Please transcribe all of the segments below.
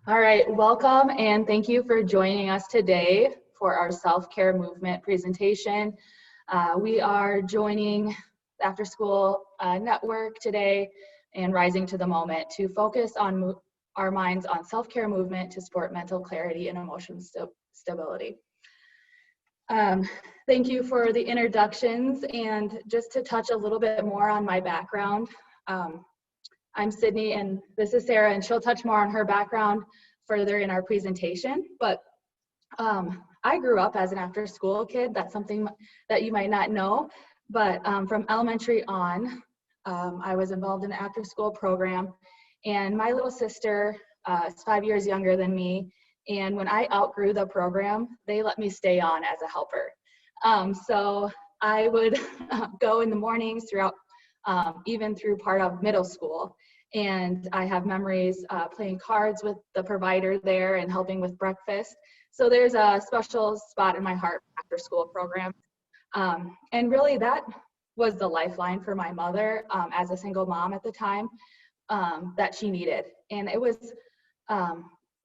All right, welcome and thank you for joining us today for our self-care movement presentation. We are joining the After School Network today and Rising to the Moment to focus on our minds on self-care movement to support mental clarity and emotional stability. Thank you for the introductions, and just to touch a little bit more on my background. I'm Sydney and this is Sarah, and she'll touch more on her background further in our presentation. But I grew up as an after-school kid. That's something that you might not know, but from elementary on, I was involved in an after-school program, and my little sister is 5 years younger than me, and when I outgrew the program, they let me stay on as a helper. So I would go in the mornings throughout, even through part of middle school. And I have memories playing cards with the provider there and helping with breakfast. So there's a special spot in my heart after school program. And really that was the lifeline for my mother as a single mom at the time that she needed. And it was,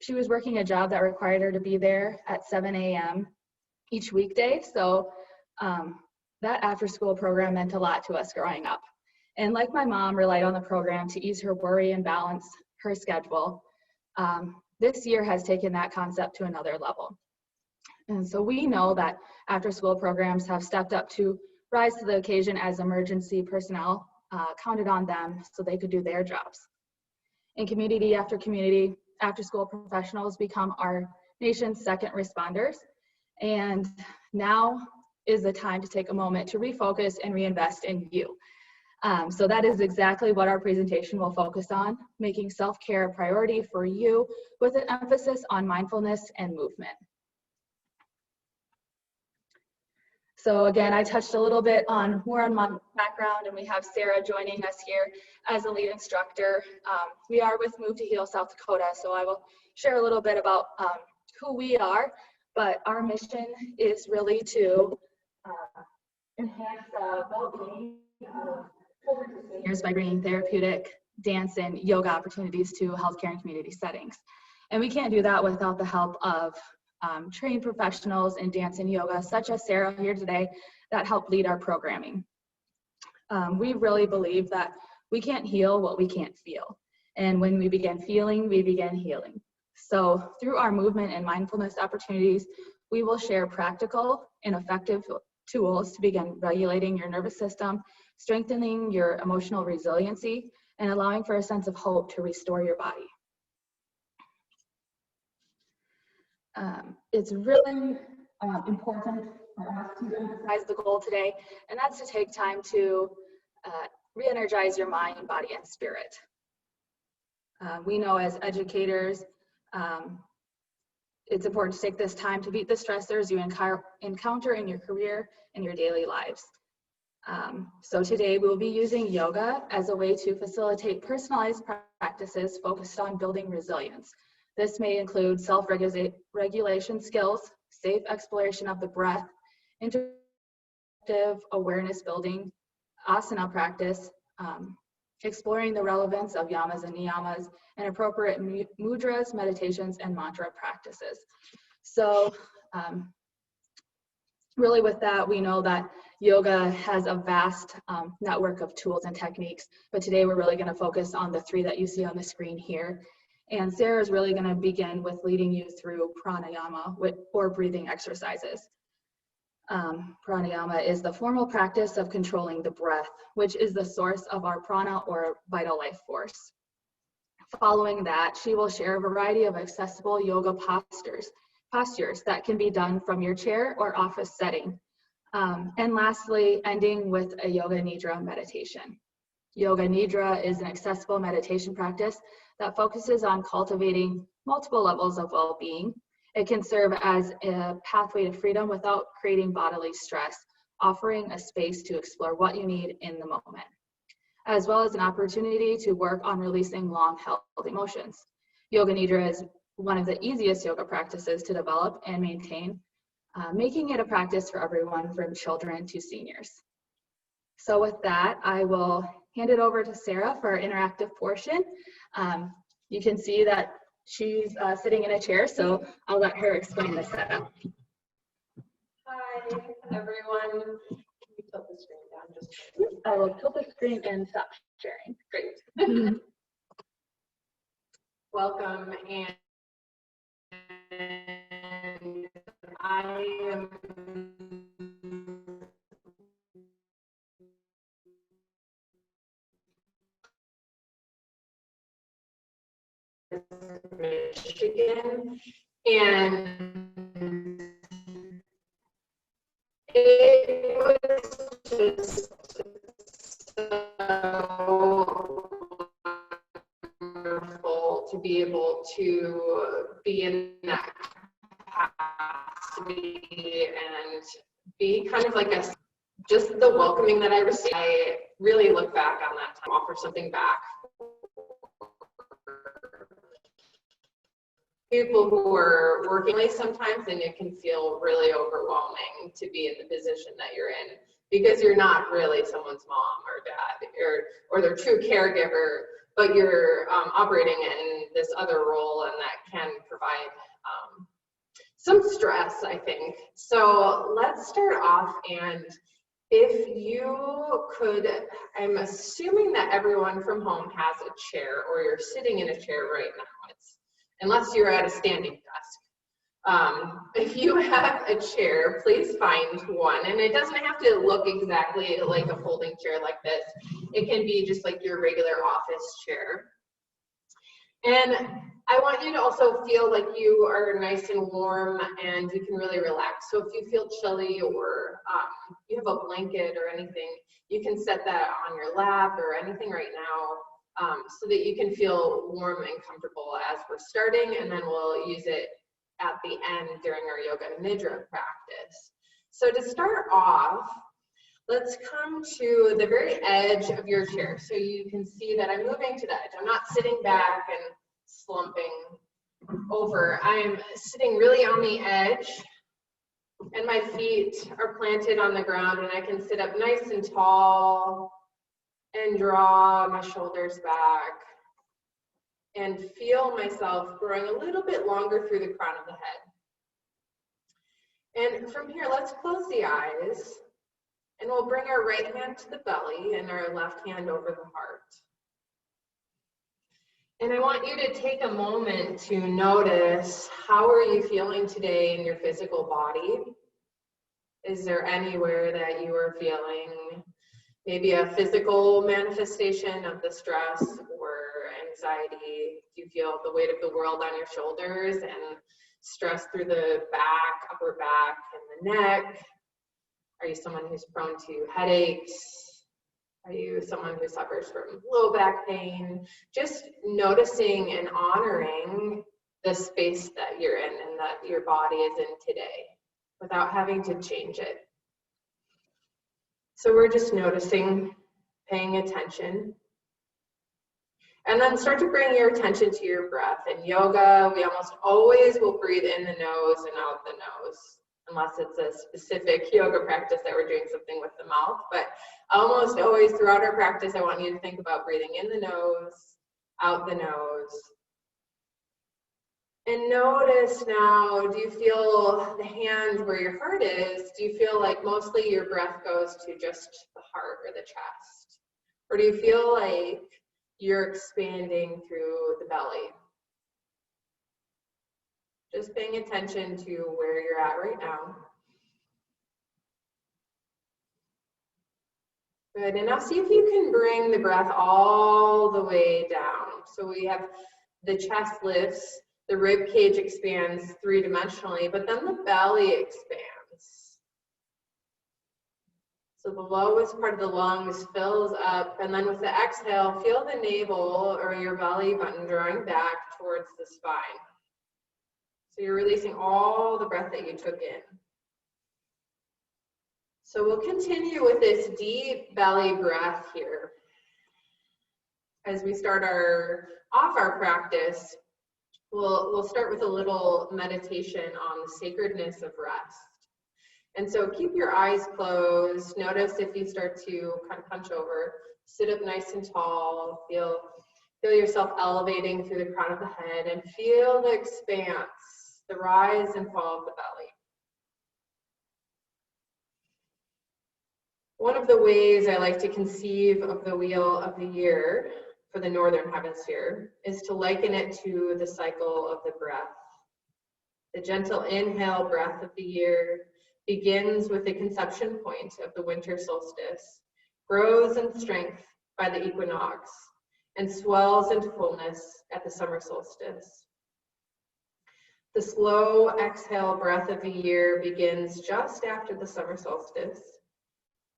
she was working a job that required her to be there at 7 a.m. each weekday. So that after school program meant a lot to us growing up. And like my mom relied on the program to ease her worry and balance her schedule, this year has taken that concept to another level. And so we know that after school programs have stepped up to rise to the occasion as emergency personnel counted on them so they could do their jobs. In community after community, after school professionals become our nation's second responders. And now is the time to take a moment to refocus and reinvest in you. So that is exactly what our presentation will focus on, making self-care a priority for you with an emphasis on mindfulness and movement. So again, I touched a little bit more on my background, and we have Sarah joining us here as a lead instructor. We are with Move to Heal South Dakota, so I will share a little bit about who we are, but our mission is really to enhance the well-being of children and seniors by bringing therapeutic, dance, and yoga opportunities to healthcare and community settings. And we can't do that without the help of trained professionals in dance and yoga, such as Sarah here today, that help lead our programming. We really believe that we can't heal what we can't feel. And when we begin feeling, we begin healing. So through our movement and mindfulness opportunities, we will share practical and effective tools to begin regulating your nervous system, strengthening your emotional resiliency, and allowing for a sense of hope to restore your body. It's really important for us to emphasize the goal today, and that's to take time to re-energize your mind, body, and spirit. We know as educators, it's important to take this time to beat the stressors you encounter in your career and your daily lives. So today we will be using yoga as a way to facilitate personalized practices focused on building resilience. This may include self-regulation skills, safe exploration of the breath, intuitive awareness building, asana practice, exploring the relevance of yamas and niyamas, and appropriate mudras, meditations, and mantra practices. So really with that, we know that yoga has a vast network of tools and techniques, but today we're really going to focus on the three that you see on the screen here. And Sarah is really going to begin with leading you through pranayama or breathing exercises. Pranayama is the formal practice of controlling the breath, which is the source of our prana or vital life force. Following that, she will share a variety of accessible yoga postures that can be done from your chair or office setting. And lastly, ending with a yoga nidra meditation. Yoga nidra is an accessible meditation practice that focuses on cultivating multiple levels of well-being. It can serve as a pathway to freedom without creating bodily stress, offering a space to explore what you need in the moment, as well as an opportunity to work on releasing long-held emotions. Yoga nidra is one of the easiest yoga practices to develop and maintain, making it a practice for everyone from children to seniors. So with that, I will hand it over to Sarah for our interactive portion. You can see that She's sitting in a chair, so I'll let her explain the setup. Hi, everyone. Can you tilt the screen down just I will tilt the screen and stop sharing. great. Welcome, and I am Michigan, and it was just so wonderful to be able to be in that capacity and be kind of like just the welcoming that I received. I really look back on that time, offer something back. People who are working late sometimes, and it can feel really overwhelming to be in the position that you're in because you're not really someone's mom or dad or their true caregiver, but you're operating in this other role, and that can provide some stress, I think. So let's start off, and if you could, I'm assuming that everyone from home has a chair, or you're sitting in a chair right now. Unless you're at a standing desk. If you have a chair, please find one. And it doesn't have to look exactly like a folding chair like this. It can be just like your regular office chair. And I want you to also feel like you are nice and warm and you can really relax. So if you feel chilly or you have a blanket or anything, you can set that on your lap or anything right now. So that you can feel warm and comfortable as we're starting, and then we'll use it at the end during our yoga nidra practice. So to start off, let's come to the very edge of your chair. So you can see that I'm moving to the edge. I'm not sitting back and slumping over. I'm sitting really on the edge, and my feet are planted on the ground, and I can sit up nice and tall and draw my shoulders back and feel myself growing a little bit longer through the crown of the head. And from here, let's close the eyes, and we'll bring our right hand to the belly and our left hand over the heart. And I want you to take a moment to notice, how are you feeling today in your physical body? Is there anywhere that you are feeling maybe a physical manifestation of the stress or anxiety? Do you feel the weight of the world on your shoulders and stress through the back, upper back, and the neck? Are you someone who's prone to headaches? Are you someone who suffers from low back pain? Just noticing and honoring the space that you're in and that your body is in today without having to change it. So we're just noticing, paying attention. And then start to bring your attention to your breath. In yoga, we almost always will breathe in the nose and out the nose, unless it's a specific yoga practice that we're doing something with the mouth. But almost always throughout our practice, I want you to think about breathing in the nose, out the nose. And notice now, do you feel the hand where your heart is? Do you feel like mostly your breath goes to just the heart or the chest? Or do you feel like you're expanding through the belly? Just paying attention to where you're at right now. Good, and now see if you can bring the breath all the way down. So we have the chest lifts, the rib cage expands three-dimensionally, but then the belly expands. So the lowest part of the lungs fills up, and then with the exhale, feel the navel or your belly button drawing back towards the spine. So you're releasing all the breath that you took in. So we'll continue with this deep belly breath here. As we start off our practice, we'll start with a little meditation on the sacredness of rest. And so keep your eyes closed. Notice if you start to kind of hunch over, sit up nice and tall, feel Feel yourself elevating through the crown of the head and feel the expanse, the rise and fall of the belly. One of the ways I like to conceive of the wheel of the year for the Northern Hemisphere is to liken it to the cycle of the breath. The gentle inhale breath of the year begins with the conception point of the winter solstice, grows in strength by the equinox, and swells into fullness at the summer solstice. The slow exhale breath of the year begins just after the summer solstice,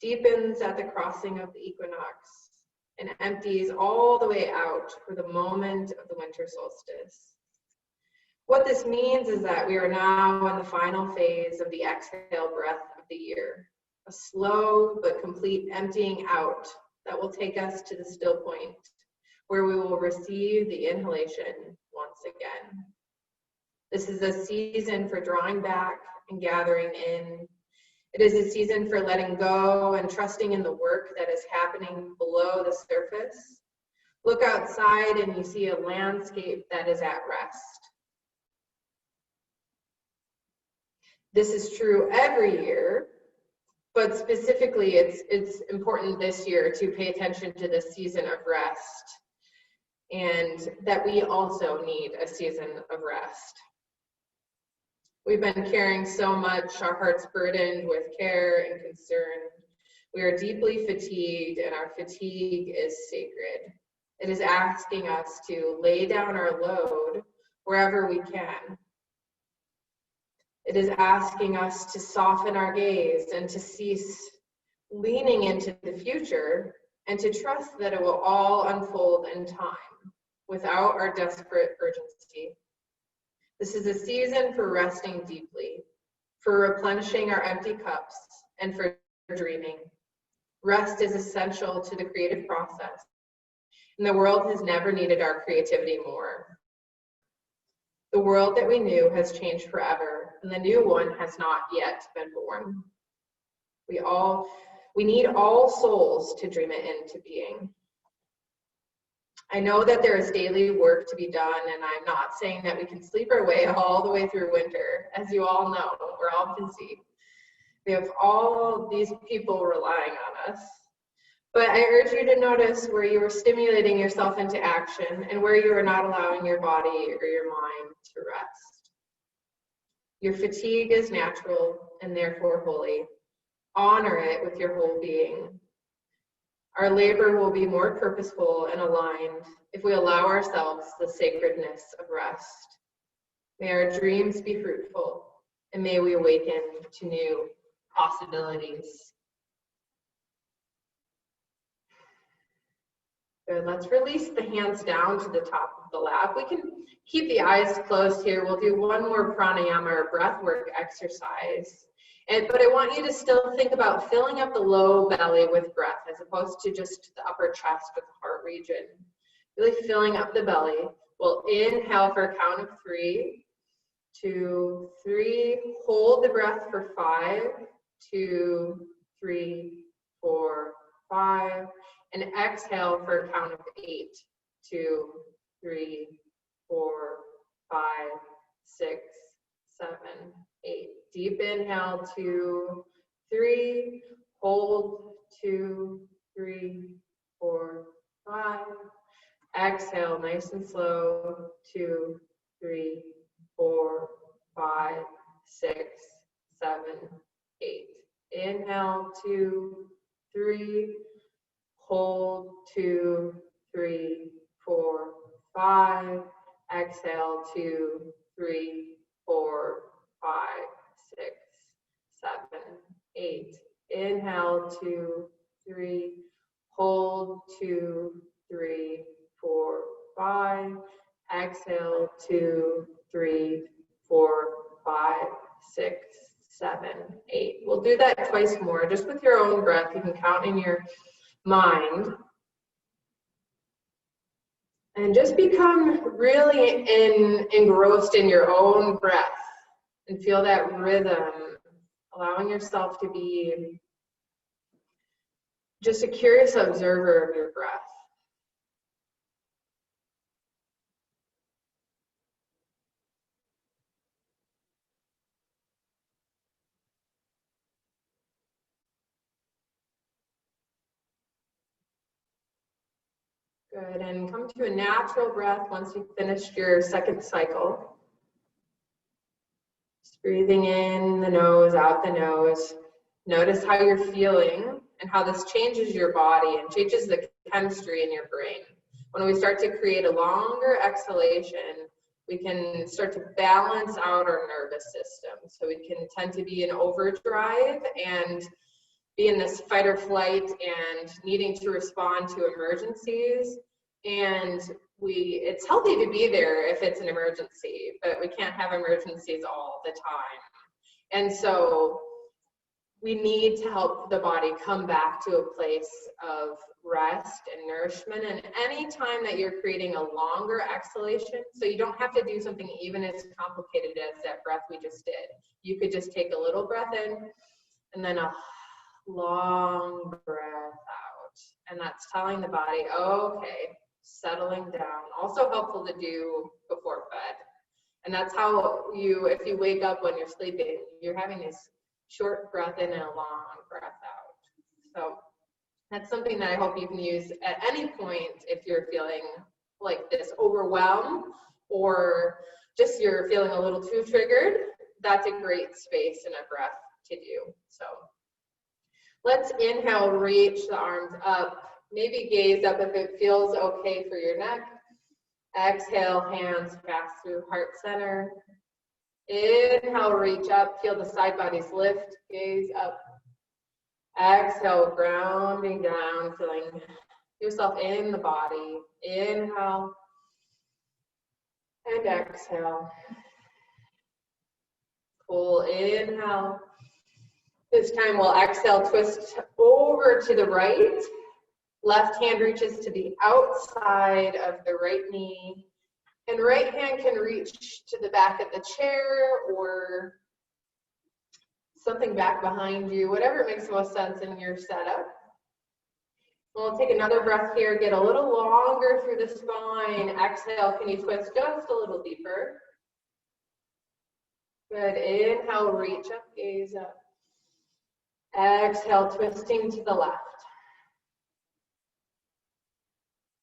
deepens at the crossing of the equinox, and empties all the way out for the moment of the winter solstice. What this means is that we are now in the final phase of the exhale breath of the year, a slow but complete emptying out that will take us to the still point, where we will receive the inhalation once again. This is a season for drawing back and gathering in. It is a season for letting go and trusting in the work that is happening below the surface. Look outside and you see a landscape that is at rest. This is true every year, but specifically it's important this year to pay attention to this season of rest, and that we also need a season of rest. We've been carrying so much, our hearts burdened with care and concern. We are deeply fatigued, and our fatigue is sacred. It is asking us to lay down our load wherever we can. It is asking us to soften our gaze and to cease leaning into the future and to trust that it will all unfold in time without our desperate urgency. This is a season for resting deeply, for replenishing our empty cups, and for dreaming. Rest is essential to the creative process, and the world has never needed our creativity more. The world that we knew has changed forever, and the new one has not yet been born. We need all souls to dream it into being. I know that there is daily work to be done, and I'm not saying that we can sleep our way all the way through winter. As you all know, we're all busy. We have all these people relying on us. But I urge you to notice where you are stimulating yourself into action and where you are not allowing your body or your mind to rest. Your fatigue is natural and therefore holy. Honor it with your whole being. Our labor will be more purposeful and aligned if we allow ourselves the sacredness of rest. May our dreams be fruitful, and may we awaken to new possibilities. Good. Let's release the hands down to the top of the lap. We can keep the eyes closed here. We'll do one more pranayama or breath work exercise. But I want you to still think about filling up the low belly with breath as opposed to just the upper chest or the heart region. Really filling up the belly. We'll inhale for a count of 3, 2, 3. Hold the breath for 5, 2, 3, 4, 5. And exhale for a count of 8, 2, 3, 4, 5, 6, 7, 8. Deep inhale, 2, 3. Hold, 2, 3, 4, 5. Exhale, nice and slow, 2, 3, 4, 5, 6, 7, 8. Inhale, 2, 3. Hold, 2, 3, 4, 5. Exhale, 2, 3, 4, 5, 6, 7, 8. Inhale, 2, 3. Hold, 2, 3, 4, 5. Exhale, 2, 3, 4, 5, 6, 7, 8. We'll do that twice more, just with your own breath. You can count in your mind. And just become really engrossed in your own breath and feel that rhythm, allowing yourself to be just a curious observer of your breath. Good, and come to a natural breath once you've finished your second cycle. Just breathing in the nose, out the nose. Notice how you're feeling and how this changes your body and changes the chemistry in your brain. When we start to create a longer exhalation, we can start to balance out our nervous system. So we can tend to be in overdrive and be in this fight or flight and needing to respond to emergencies. And it's healthy to be there if it's an emergency, but we can't have emergencies all the time. And so we need to help the body come back to a place of rest and nourishment. And any time that you're creating a longer exhalation, so you don't have to do something even as complicated as that breath we just did. You could just take a little breath in and then a long breath out. And that's telling the body, okay, settling down. Also helpful to do before bed. And that's how if you wake up when you're sleeping, you're having this short breath in and a long breath out. So that's something that I hope you can use at any point if you're feeling like this overwhelm or just you're feeling a little too triggered. That's a great space and a breath to do. So let's inhale, reach the arms up, maybe gaze up if it feels okay for your neck. Exhale, hands pass through heart center. Inhale, reach up, feel the side bodies lift, gaze up. Exhale, grounding down, feeling yourself in the body. Inhale and exhale. Full inhale. This time we'll exhale, twist over to the right. Left hand reaches to the outside of the right knee. And right hand can reach to the back of the chair or something back behind you, whatever makes most sense in your setup. We'll take another breath here, get a little longer through the spine. Exhale, can you twist just a little deeper? Good, inhale, reach up, gaze up. Exhale, twisting to the left.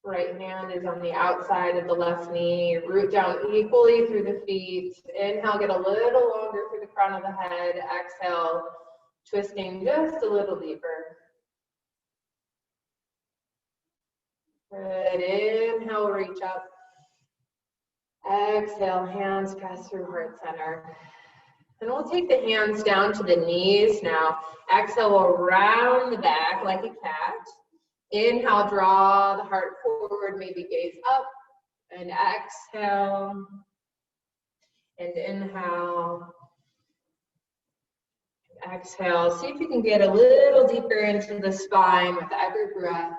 Right hand is on the outside of the left knee. Root down equally through the feet. Inhale, get a little longer through the crown of the head. Exhale, twisting just a little deeper. Good. Inhale, reach up. Exhale, hands pass through heart center. And we'll take the hands down to the knees now. Exhale, we'll round the back like a cat. Inhale, draw the heart forward, maybe gaze up, and exhale, and inhale, exhale. See if you can get a little deeper into the spine with every breath.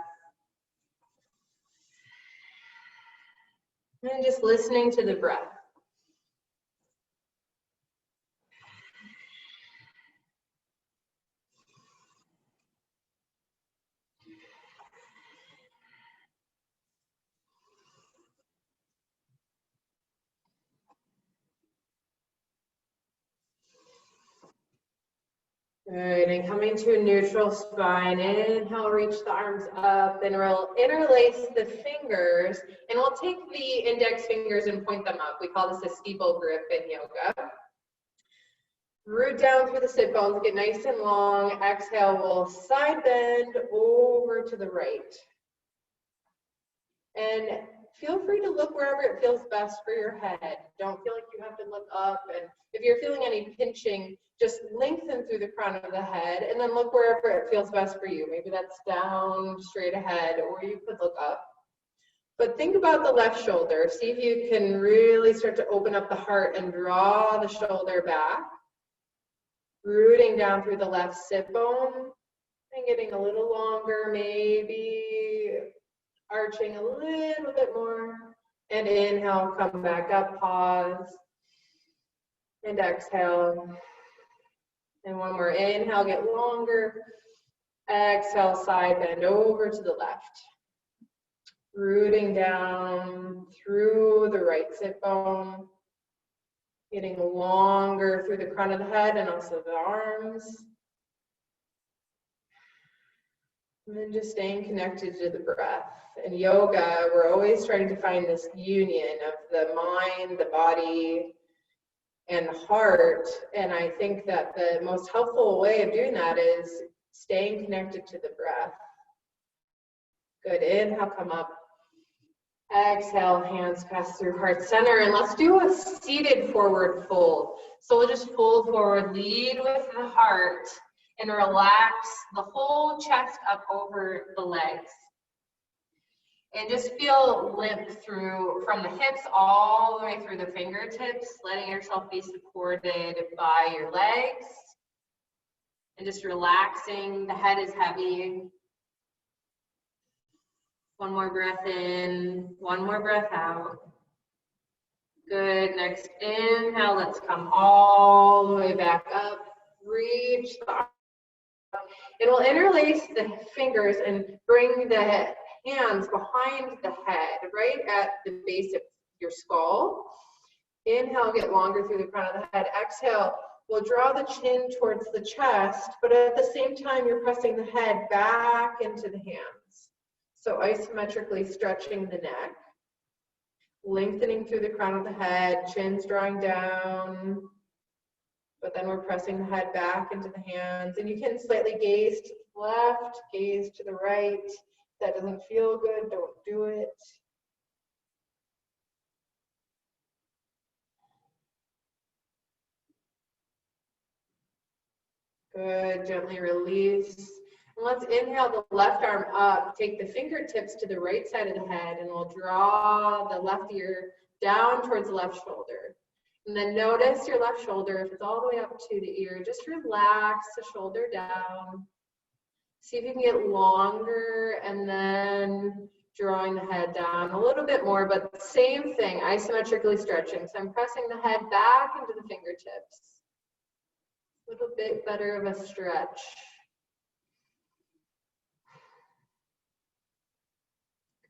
And just listening to the breath. Good, and coming to a neutral spine, inhale, reach the arms up, and we'll interlace the fingers, and we'll take the index fingers and point them up. We call this a steeple grip in yoga. Root down through the sit bones, get nice and long. Exhale, we'll side bend over to the right. And feel free to look wherever it feels best for your head. Don't feel like you have to look up, and if you're feeling any pinching, just lengthen through the crown of the head and then look wherever it feels best for you. Maybe that's down, straight ahead, or you could look up. But think about the left shoulder. See if you can really start to open up the heart and draw the shoulder back. Rooting down through the left sit bone and getting a little longer, maybe arching a little bit more. And inhale, come back up, pause, and exhale. And one more inhale, get longer. Exhale, side bend over to the left. Rooting down through the right sit bone. Getting longer through the crown of the head and also the arms. And then just staying connected to the breath. In yoga, we're always trying to find this union of the mind, the body, and the heart. And I think that the most helpful way of doing that is staying connected to the breath. Good. Inhale, come up. Exhale, hands pass through heart center. And let's do a seated forward fold. So we'll just fold forward, lead with the heart, and relax the whole chest up over the legs. And just feel limp through from the hips all the way through the fingertips, letting yourself be supported by your legs. And just relaxing, the head is heavy. One more breath in, one more breath out. Good, next inhale, let's come all the way back up. Reach the arm up. And we'll interlace the fingers and bring the hands behind the head, right at the base of your skull. Inhale, get longer through the crown of the head. Exhale, we'll draw the chin towards the chest, but at the same time, you're pressing the head back into the hands. So isometrically stretching the neck, lengthening through the crown of the head, chin's drawing down, but then we're pressing the head back into the hands. And you can slightly gaze to the left, gaze to the right. If that doesn't feel good, don't do it. Good, gently release. And let's inhale the left arm up, take the fingertips to the right side of the head, and we'll draw the left ear down towards the left shoulder. And then notice your left shoulder, if it's all the way up to the ear, just relax the shoulder down. See if you can get longer, and then drawing the head down a little bit more, but same thing, isometrically stretching. So I'm pressing the head back into the fingertips. A little bit better of a stretch.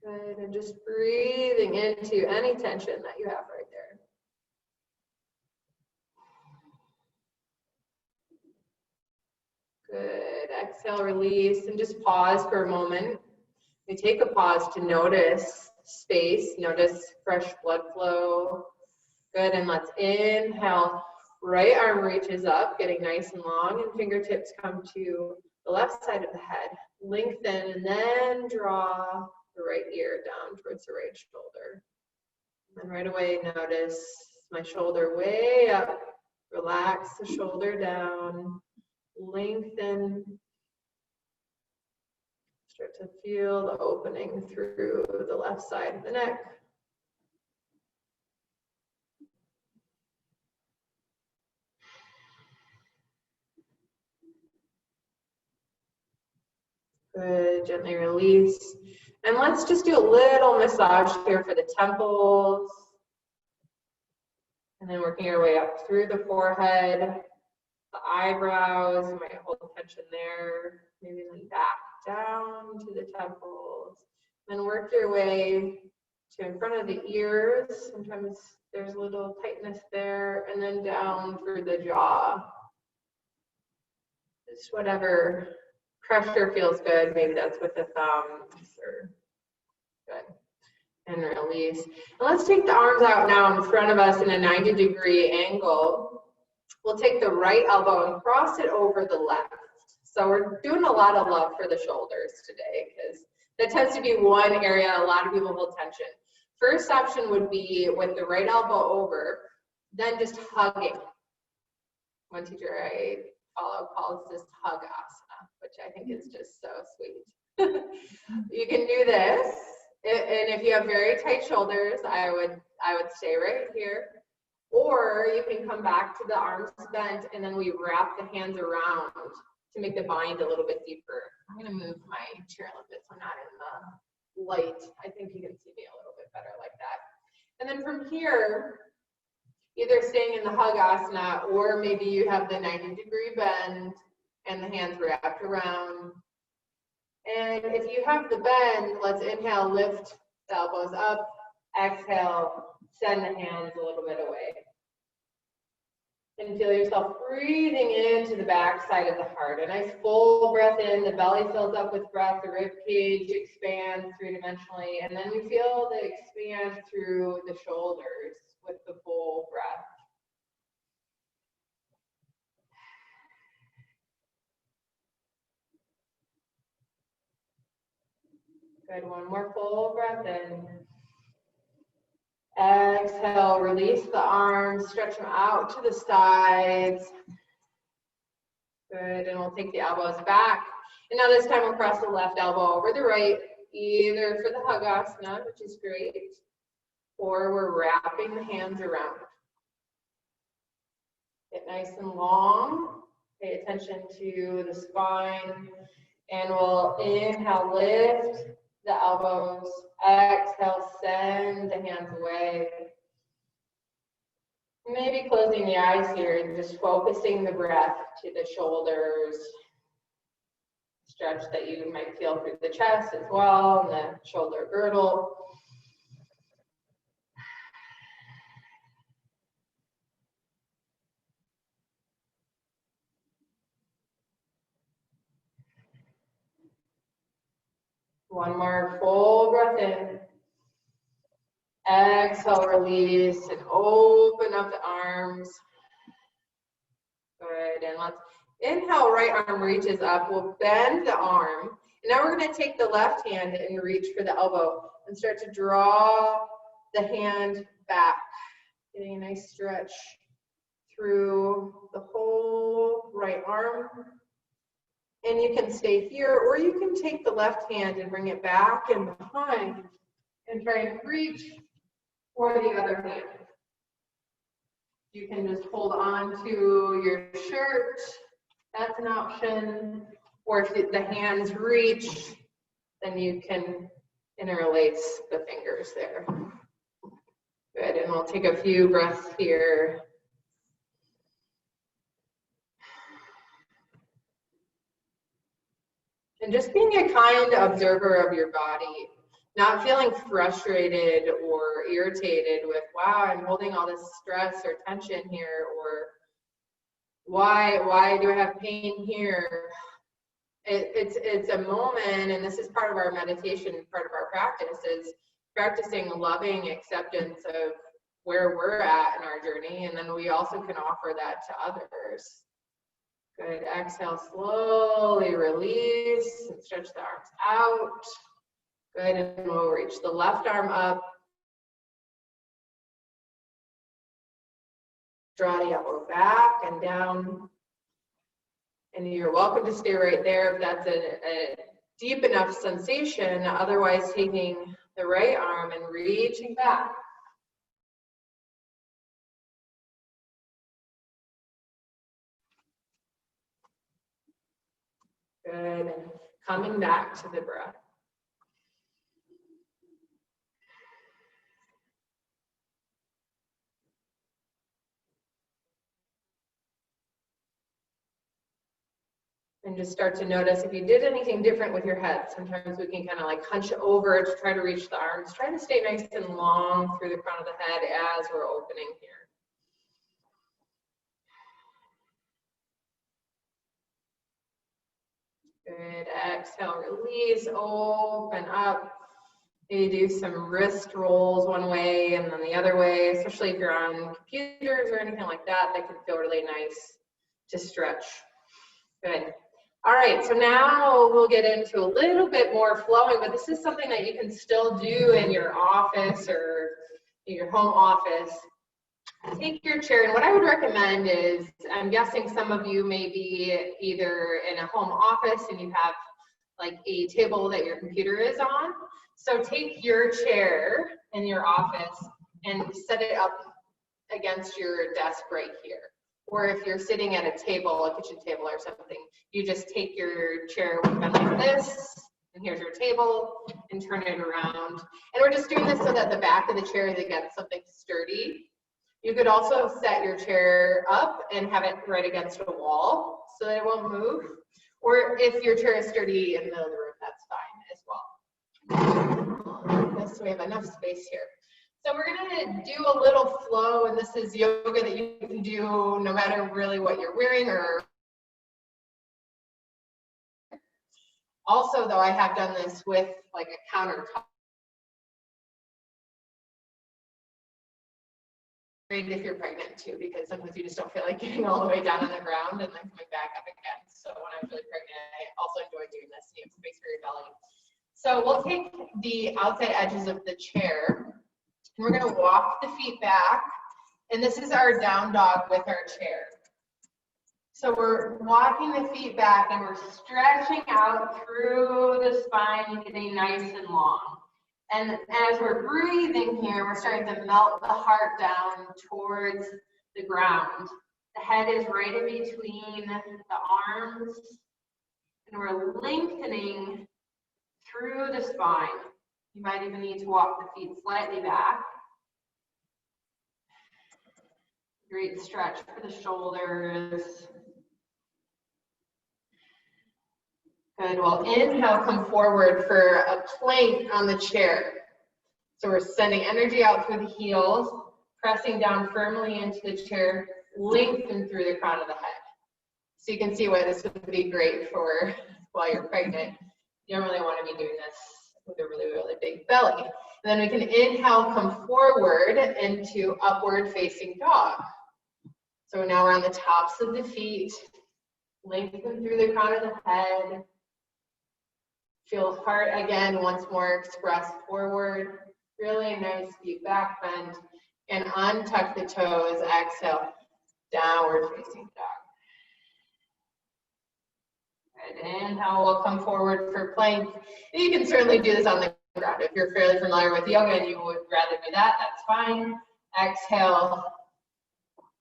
Good, and just breathing into any tension that you have right there. Good, exhale, release, and just pause for a moment. We take a pause to notice space, notice fresh blood flow. Good, and let's inhale. Right arm reaches up, getting nice and long, and fingertips come to the left side of the head. Lengthen, and then draw the right ear down towards the right shoulder. And right away, notice my shoulder way up. Relax the shoulder down. Lengthen. Start to feel the opening through the left side of the neck. Good, gently release. And let's just do a little massage here for the temples. And then working our way up through the forehead, the eyebrows, you might hold tension there. Maybe then back down to the temples. Then work your way to in front of the ears. Sometimes there's a little tightness there. And then down through the jaw. Just whatever pressure feels good. Maybe that's with the thumbs or good. And release. And let's take the arms out now in front of us in a 90-degree angle. We'll take the right elbow and cross it over the left. So we're doing a lot of love for the shoulders today because that tends to be one area a lot of people hold tension. First option would be with the right elbow over, then just hugging. One teacher I follow calls this hug asana, which I think is just so sweet. You can do this, and if you have very tight shoulders, I would stay right here. Or you can come back to the arms bent, and then we wrap the hands around to make the bind a little bit deeper. I'm going to move my chair a little bit so I'm not in the light. I think you can see me a little bit better like that. And then from here, either staying in the hug asana, or maybe you have the 90-degree bend and the hands wrapped around. And if you have the bend, let's inhale, lift the elbows up, exhale, send the hands a little bit away. And feel yourself breathing into the back side of the heart. A nice full breath in, the belly fills up with breath, the rib cage expands three-dimensionally, and then we feel the expand through the shoulders with the full breath. Good, one more full breath in. Exhale, release the arms, stretch them out to the sides. Good, and we'll take the elbows back. And now this time we'll cross the left elbow over the right, either for the Hagasana, which is great, or we're wrapping the hands around. Get nice and long. Pay attention to the spine. And we'll inhale, lift the elbows. Exhale, send the hands away. Maybe closing the eyes here and just focusing the breath to the shoulders. Stretch that you might feel through the chest as well, and the shoulder girdle. One more full breath in. Exhale, release, and open up the arms. Good, and let's inhale, right arm reaches up. We'll bend the arm. And now we're going to take the left hand and reach for the elbow and start to draw the hand back. Getting a nice stretch through the whole right arm. And you can stay here, or you can take the left hand and bring it back and behind and try and reach for the other hand. You can just hold on to your shirt. That's an option. Or if the hands reach, then you can interlace the fingers there. Good, and we'll take a few breaths here. And just being a kind observer of your body, not feeling frustrated or irritated with, wow, I'm holding all this stress or tension here, or why do I have pain here? It's a moment, and this is part of our meditation, part of our practice, is practicing loving acceptance of where we're at in our journey, and then we also can offer that to others. Good, exhale, slowly release, and stretch the arms out. Good, and we'll reach the left arm up. Draw the elbow back and down. And you're welcome to stay right there if that's a deep enough sensation. Otherwise, taking the right arm and reaching back. Good, and coming back to the breath. And just start to notice if you did anything different with your head. Sometimes we can kind of like hunch over to try to reach the arms. Try to stay nice and long through the crown of the head as we're opening here. Good, exhale, release, open up. Maybe do some wrist rolls one way and then the other way, especially if you're on computers or anything like that, that can feel really nice to stretch. Good. All right, so now we'll get into a little bit more flowing, but this is something that you can still do in your office or in your home office. Take your chair, and what I would recommend is, I'm guessing some of you may be either in a home office and you have like a table that your computer is on. So take your chair in your office and set it up against your desk right here. Or if you're sitting at a table, a kitchen table or something, you just take your chair with them like this, and here's your table, and turn it around. And we're just doing this so that the back of the chair is against something sturdy. You could also set your chair up and have it right against a wall so that it won't move. Or if your chair is sturdy in the middle of the room, that's fine as well. So we have enough space here. So we're gonna do a little flow, and this is yoga that you can do no matter really what you're wearing. Or also, though, I have done this with like a countertop. Great if you're pregnant too, because sometimes you just don't feel like getting all the way down on the ground and then coming back up again. So when I was really pregnant, I also enjoyed doing this. You have space for your belly. So we'll take the outside edges of the chair, and we're going to walk the feet back. And this is our down dog with our chair. So we're walking the feet back, and we're stretching out through the spine, getting nice and long. And as we're breathing here, we're starting to melt the heart down towards the ground. The head is right in between the arms, and we're lengthening through the spine. You might even need to walk the feet slightly back. Great stretch for the shoulders. Good. Well, inhale, come forward for a plank on the chair. So we're sending energy out through the heels, pressing down firmly into the chair, lengthen through the crown of the head. So you can see why this would be great for while you're pregnant. You don't really want to be doing this with a really, really big belly. And then we can inhale, come forward into upward facing dog. So now we're on the tops of the feet, lengthen through the crown of the head. Feel heart again, once more, express forward. Really nice deep back bend. And untuck the toes, exhale, downward facing dog. Good. Inhale, we'll come forward for plank. And you can certainly do this on the ground. If you're fairly familiar with yoga and you would rather do that, that's fine. Exhale,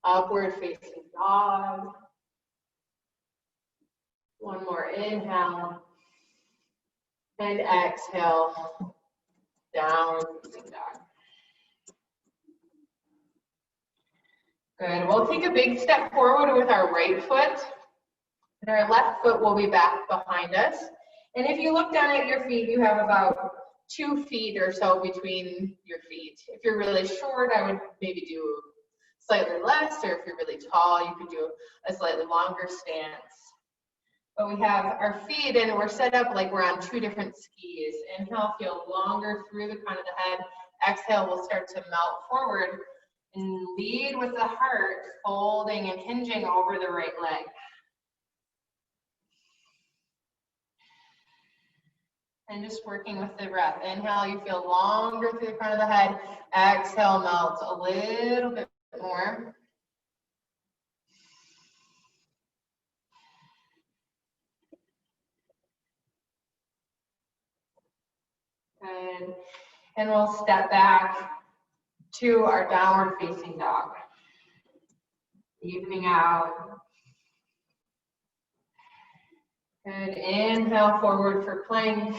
upward facing dog. One more inhale. And exhale, downward facing dog. Good. We'll take a big step forward with our right foot, and our left foot will be back behind us. And if you look down at your feet, you have about 2 feet or so between your feet. If you're really short, I would maybe do slightly less, or if you're really tall, you could do a slightly longer stance. But we have our feet, and we're set up like we're on 2 different skis. Inhale, feel longer through the crown of the head. Exhale, we'll start to melt forward and lead with the heart, folding and hinging over the right leg. And just working with the breath. Inhale, you feel longer through the crown of the head. Exhale, melt a little bit more. Good. And we'll step back to our downward facing dog. Evening out. Good. Inhale, forward for plank.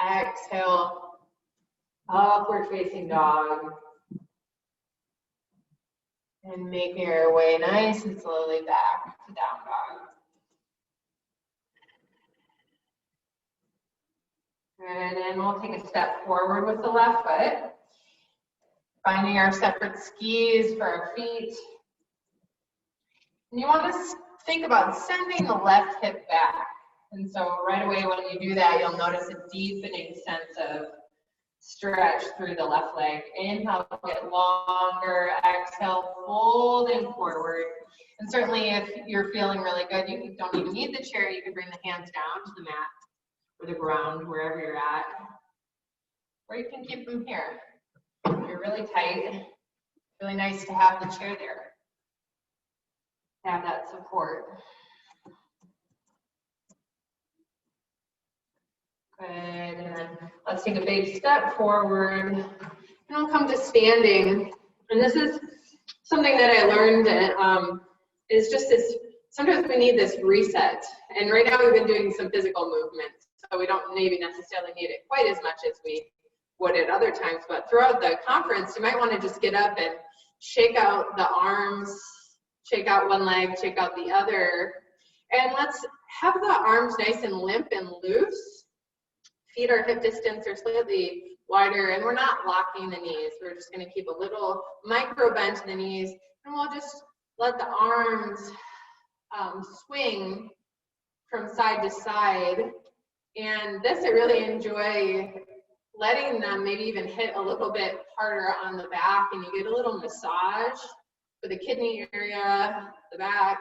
Exhale, upward facing dog. And making our way nice and slowly back to down dog. Good, and we'll take a step forward with the left foot. Finding our separate skis for our feet. And you want to think about sending the left hip back. And so right away when you do that, you'll notice a deepening sense of stretch through the left leg. Inhale, get longer. Exhale, folding forward. And certainly if you're feeling really good, you don't even need the chair. You can bring the hands down to the mat or the ground, wherever you're at. Or you can keep them here. If you're really tight, really nice to have the chair there. Have that support. Good, and then let's take a big step forward, and we'll come to standing. And this is something that I learned is just this, sometimes we need this reset. And right now we've been doing some physical movements, so we don't maybe necessarily need it quite as much as we would at other times. But throughout the conference, you might want to just get up and shake out the arms, shake out one leg, shake out the other. And let's have the arms nice and limp and loose. Feet are hip distance or slightly wider, and we're not locking the knees. We're just going to keep a little micro bend to the knees, and we'll just let the arms swing from side to side. And this I really enjoy, letting them maybe even hit a little bit harder on the back, and you get a little massage for the kidney area, the back,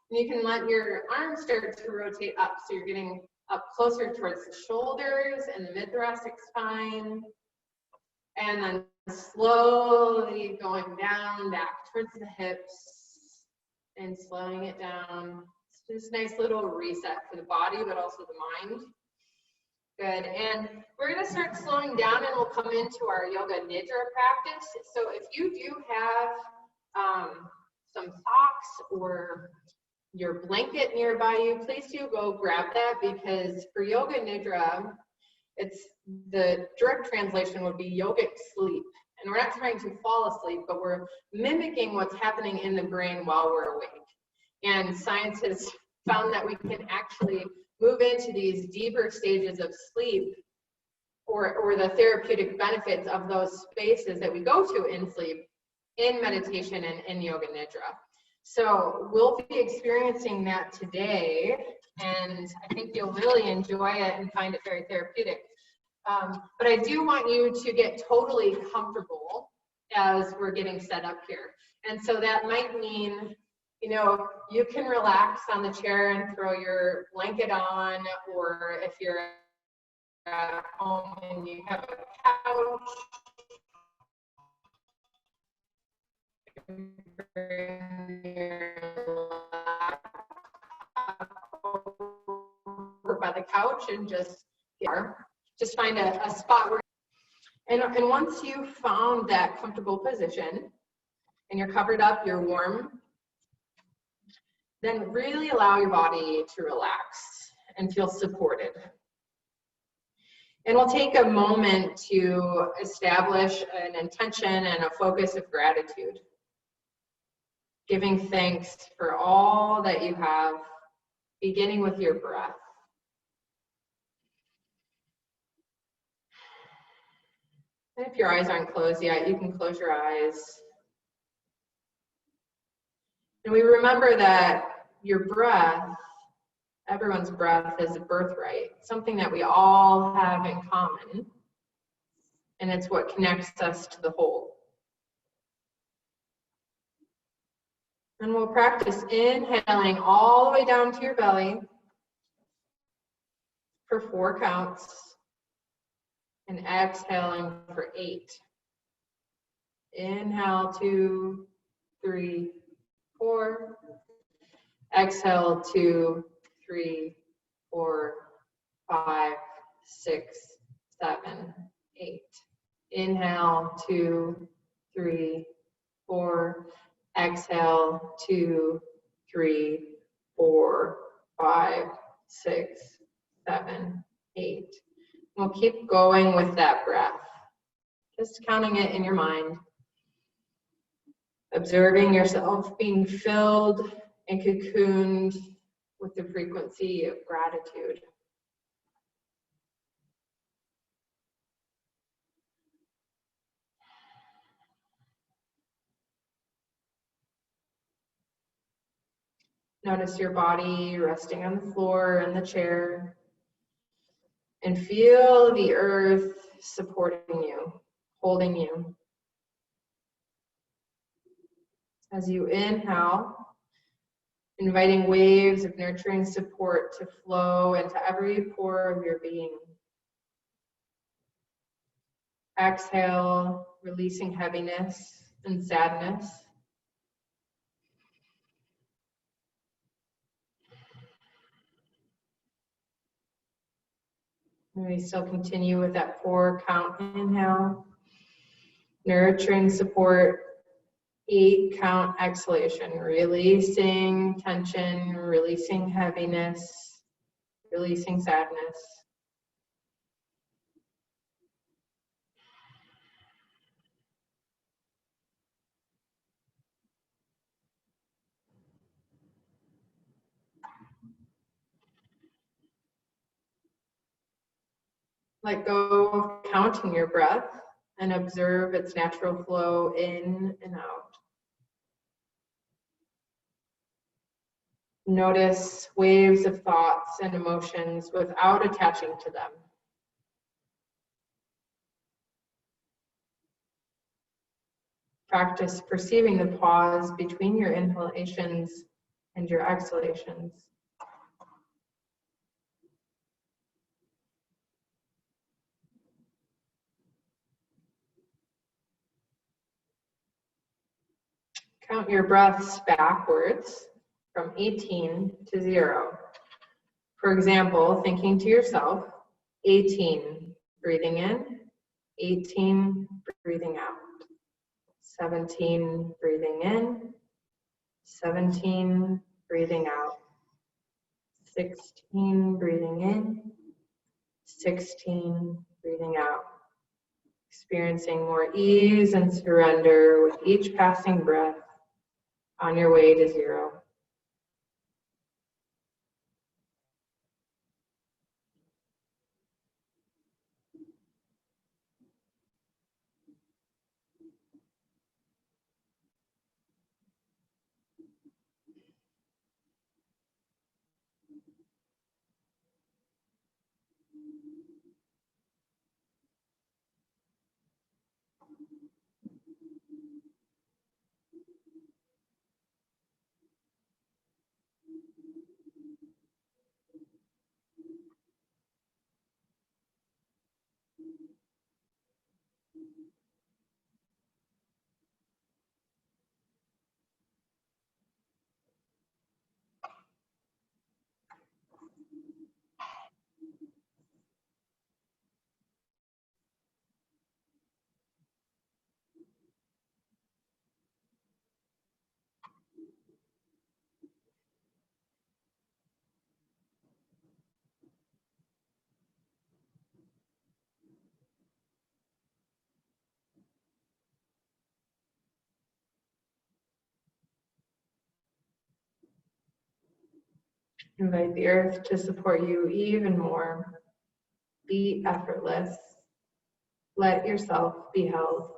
and you can let your arms start to rotate up, so you're getting up closer towards the shoulders and the mid-thoracic spine, and then slowly going down back towards the hips and slowing it down. It's just a nice little reset for the body, but also the mind. Good, and we're gonna start slowing down, and we'll come into our yoga nidra practice. So if you do have some socks or your blanket nearby you, please do go grab that, because for yoga nidra, it's the direct translation would be yogic sleep. And we're not trying to fall asleep, but we're mimicking what's happening in the brain while we're awake. And science has found that we can actually move into these deeper stages of sleep, or the therapeutic benefits of those spaces that we go to in sleep, in meditation and in yoga nidra. So we'll be experiencing that today, and I think you'll really enjoy it and find it very therapeutic. But I do want you to get totally comfortable as we're getting set up here. And so that might mean, you know, you can relax on the chair and throw your blanket on, or if you're at home and you have a couch, over by the couch and just find a spot where, and once you've found that comfortable position and you're covered up, you're warm, then really allow your body to relax and feel supported. And we'll take a moment to establish an intention and a focus of gratitude, giving thanks for all that you have, beginning with your breath. And if your eyes aren't closed yet, you can close your eyes. And we remember that your breath, everyone's breath, is a birthright, something that we all have in common, and it's what connects us to the whole. And we'll practice inhaling all the way down to your belly for 4 counts, and exhaling for 8. Inhale, 2, 3, 4. Exhale, 2, 3, 4, 5, 6, 7, 8. Inhale, 2, 3, 4. Exhale, 2, 3, 4, 5, 6, 7, 8. We'll keep going with that breath, just counting it in your mind, observing yourself being filled and cocooned with the frequency of gratitude. Notice your body resting on the floor and the chair, and feel the earth supporting you, holding you. As you inhale, inviting waves of nurturing support to flow into every pore of your being. Exhale, releasing heaviness and sadness. And we still continue with that 4 count inhale, nurturing support, 8 count exhalation, releasing tension, releasing heaviness, releasing sadness. Let go of counting your breath and observe its natural flow in and out. Notice waves of thoughts and emotions without attaching to them. Practice perceiving the pause between your inhalations and your exhalations. Count your breaths backwards from 18 to 0. For example, thinking to yourself, 18, breathing in, 18, breathing out, 17, breathing in, 17, breathing out, 16, breathing in, 16, breathing out. Experiencing more ease and surrender with each passing breath on your way to 0. Invite the earth to support you even more. Be effortless. Let yourself be held.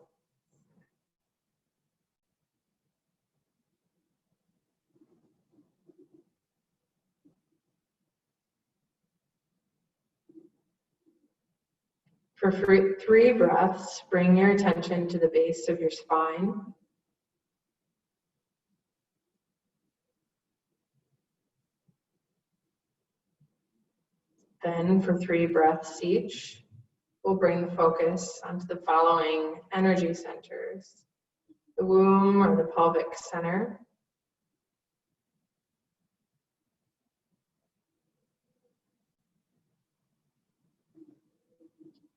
For 3 breaths, bring your attention to the base of your spine. Then for 3 breaths each, we'll bring the focus onto the following energy centers: the womb or the pelvic center,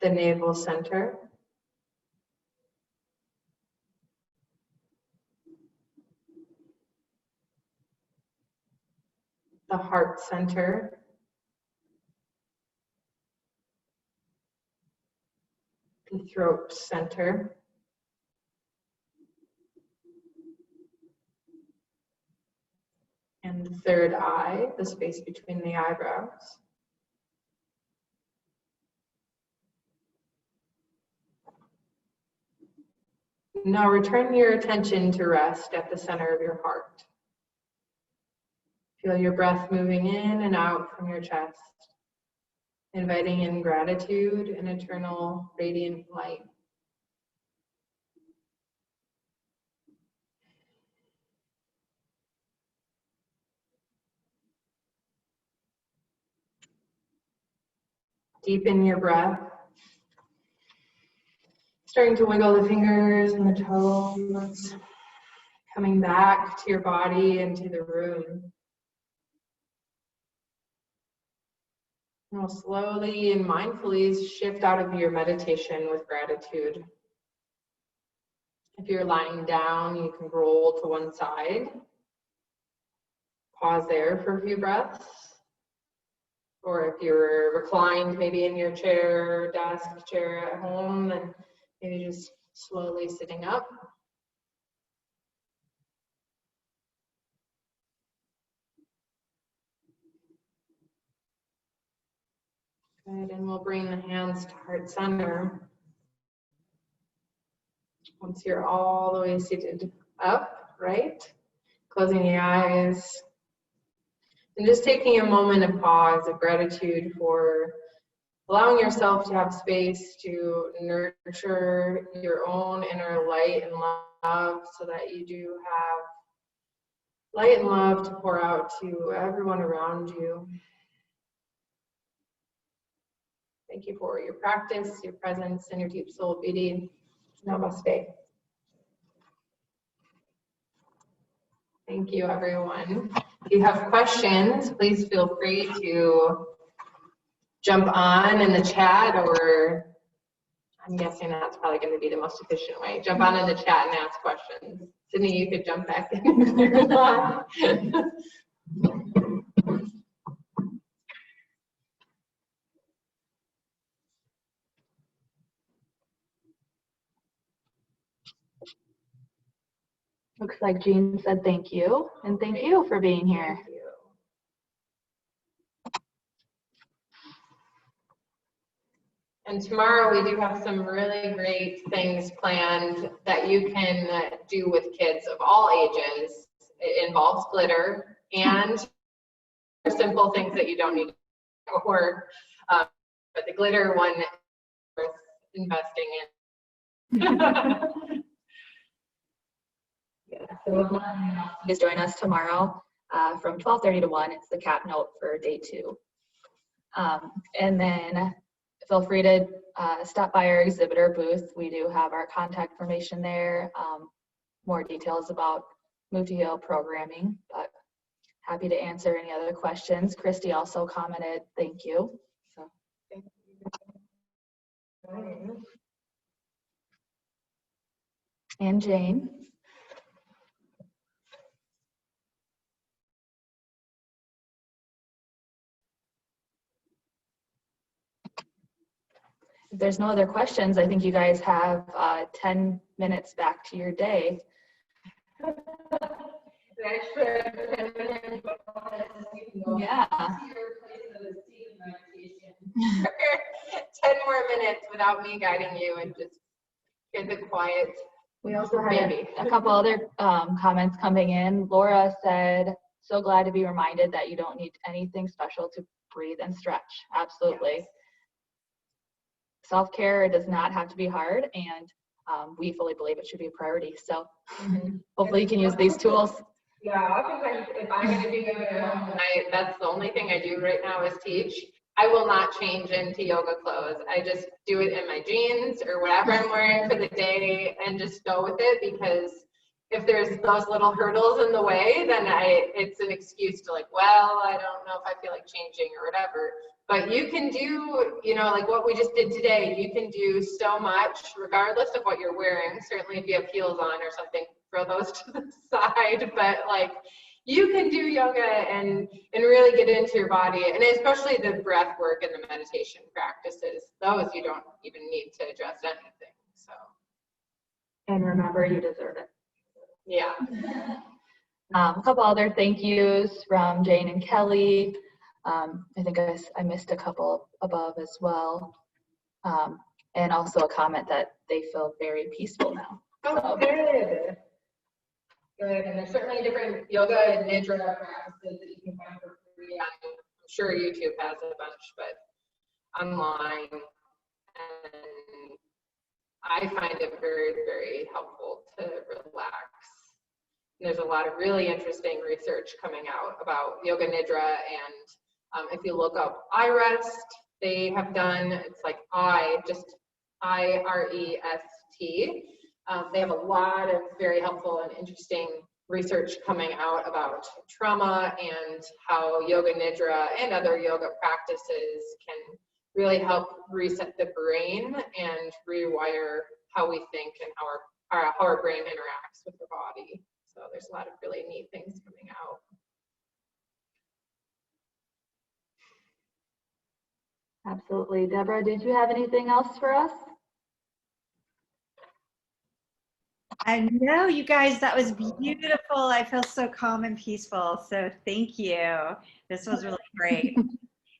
the navel center, the heart center, the throat center, and the third eye, the space between the eyebrows. Now return your attention to rest at the center of your heart. Feel your breath moving in and out from your chest, inviting in gratitude and eternal radiant light. Deepen your breath, starting to wiggle the fingers and the toes, coming back to your body and to the room. And we'll slowly and mindfully shift out of your meditation with gratitude. If you're lying down, you can roll to one side. Pause there for a few breaths. Or if you're reclined maybe in your chair, desk, chair at home, then maybe just slowly sitting up. Good, and we'll bring the hands to heart center. Once you're all the way seated up, right? Closing the eyes. And just taking a moment of pause, of gratitude for allowing yourself to have space to nurture your own inner light and love so that you do have light and love to pour out to everyone around you. Thank you for your practice, your presence, and your deep soul beauty. Namaste. Thank you, everyone. If you have questions, please feel free to jump on in the chat, or I'm guessing that's probably going to be the most efficient way. Jump on in the chat and ask questions. Sydney, you could jump back in there. Looks like Jean said thank you, and thank you for being here. Thank you. And tomorrow we do have some really great things planned that you can do with kids of all ages. It involves glitter and simple things that you don't need, or but the glitter one is worth investing in. Yeah, so please join us tomorrow from 12:30 to 1. It's the cap note for day 2. And then feel free to stop by our exhibitor booth. We do have our contact information there, more details about Move to Heal programming, but happy to answer any other questions. Christy also commented, thank you. So. And Jane. If there's no other questions, I think you guys have 10 minutes back to your day. Yeah. 10 more minutes without me guiding you and just hear the quiet. We also had a couple other comments coming in. Laura said, so glad to be reminded that you don't need anything special to breathe and stretch. Absolutely. Yes. Self-care does not have to be hard, and we fully believe it should be a priority. So hopefully you can use these tools. Yeah, oftentimes if I'm going to be yoga at home, that's the only thing I do right now is teach. I will not change into yoga clothes. I just do it in my jeans or whatever I'm wearing for the day and just go with it, because if there's those little hurdles in the way, then it's an excuse to like, well, I don't know if I feel like changing or whatever. But you can do, like what we just did today, you can do so much regardless of what you're wearing. Certainly if you have heels on or something, throw those to the side. But like, you can do yoga and really get into your body, and especially the breath work and the meditation practices. Those you don't even need to address anything. So. And remember, you deserve it. Yeah. A couple other thank yous from Jane and Kelly. I think I missed a couple above as well. And also a comment that they feel very peaceful now. Oh, good. Good. And there's certainly different yoga and nidra practices that you can find for free. I'm sure YouTube has a bunch, but online. And I find it very, very helpful to relax. There's a lot of really interesting research coming out about yoga nidra, and if you look up iRest, they have done, it's like IREST. They have a lot of very helpful and interesting research coming out about trauma and how yoga nidra and other yoga practices can really help reset the brain and rewire how we think and how our brain interacts with the body. So there's a lot of really neat things coming out. Absolutely. Deborah, did you have anything else for us? I know, you guys, that was beautiful. I feel so calm and peaceful. So thank you. This was really great.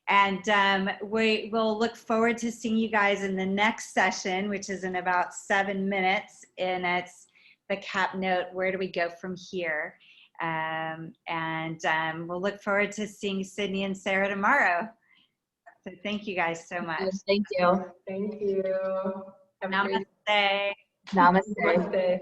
And we will look forward to seeing you guys in the next session, which is in about 7 minutes. And it's the cap note, where do we go from here? We'll look forward to seeing Sydney and Sarah tomorrow. So thank you guys so much. Thank you. Thank you. Have a great Namaste. Namaste. Namaste.